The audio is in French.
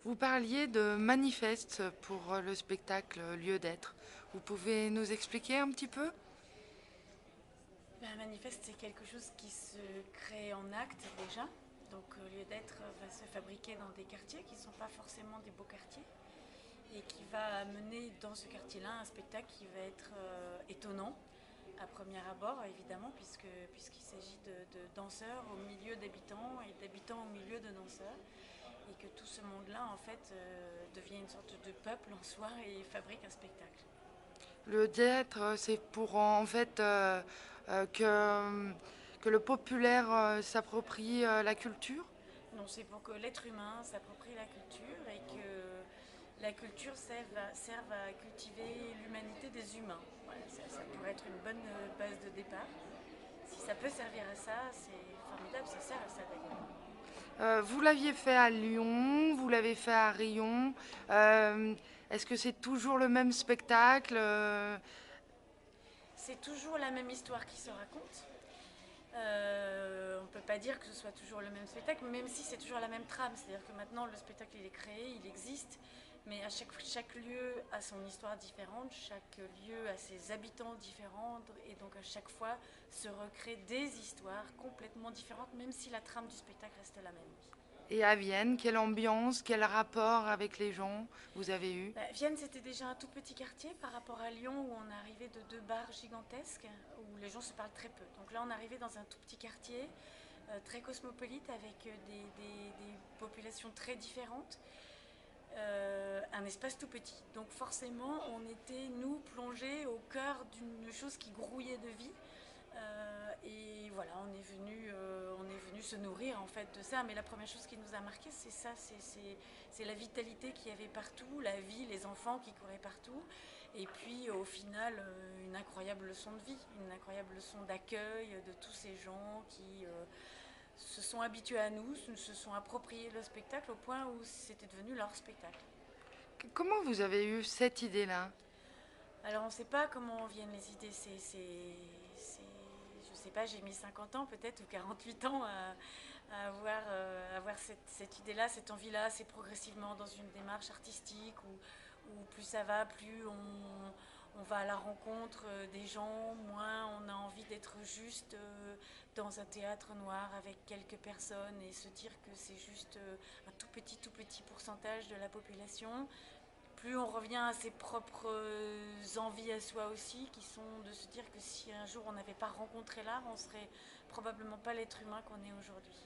Vous parliez de manifeste pour le spectacle Lieu d'être. Vous pouvez nous expliquer un petit peu? Un manifeste, c'est quelque chose qui se crée en acte déjà. Donc, lieu d'être va se fabriquer dans des quartiers qui ne sont pas forcément des beaux quartiers et qui va amener dans ce quartier-là un spectacle qui va être étonnant à premier abord, évidemment, puisqu'il s'agit de danseurs au milieu d'habitants et d'habitants au milieu de danseurs. Et que tout ce monde-là, en fait, devient une sorte de peuple en soi et fabrique un spectacle. Le d'être, c'est pour en fait que le populaire s'approprie la culture. Non, c'est pour que l'être humain s'approprie la culture et que la culture serve à cultiver l'humanité des humains. Voilà, ça pourrait être une bonne base de départ. Si ça peut servir à ça, c'est formidable, ça sert à ça d'ailleurs. Vous l'aviez fait à Lyon, vous l'avez fait à Rion. Euh, Est-ce que c'est toujours le même spectacle? C'est toujours la même histoire qui se raconte. On ne peut pas dire que ce soit toujours le même spectacle, même si c'est toujours la même trame. C'est-à-dire que maintenant, le spectacle, il est créé, il existe, mais à chaque lieu a son histoire différente, chaque lieu a ses habitants différents, et donc à chaque fois se recréent des histoires complètement différentes, même si la trame du spectacle reste la même. Et à Vienne, quelle ambiance, quel rapport avec les gens vous avez eu? Bah, Vienne, c'était déjà un tout petit quartier par rapport à Lyon où on arrivait de deux bars gigantesques où les gens se parlent très peu. Donc là, on arrivait dans un tout petit quartier très cosmopolite avec des populations très différentes, un espace tout petit. Donc forcément, on était, nous, plongés au cœur d'une chose qui grouillait de vie. Et voilà, on est venu se nourrir en fait de ça. Mais la première chose qui nous a marqué, c'est ça, c'est la vitalité qu'il y avait partout, la vie, les enfants qui couraient partout. Et puis au final, une incroyable leçon de vie, une incroyable leçon d'accueil de tous ces gens qui se sont habitués à nous, se sont appropriés le spectacle au point où c'était devenu leur spectacle. Comment vous avez eu cette idée-là? Alors on ne sait pas comment viennent les idées, je sais pas, j'ai mis 50 ans peut-être ou 48 ans à avoir cette idée-là, cette envie-là. C'est progressivement dans une démarche artistique où plus ça va, plus on va à la rencontre des gens, moins on a envie d'être juste dans un théâtre noir avec quelques personnes et se dire que c'est juste un tout petit pourcentage de la population. Plus on revient à ses propres envies à soi aussi, qui sont de se dire que si un jour on n'avait pas rencontré l'art, on serait probablement pas l'être humain qu'on est aujourd'hui.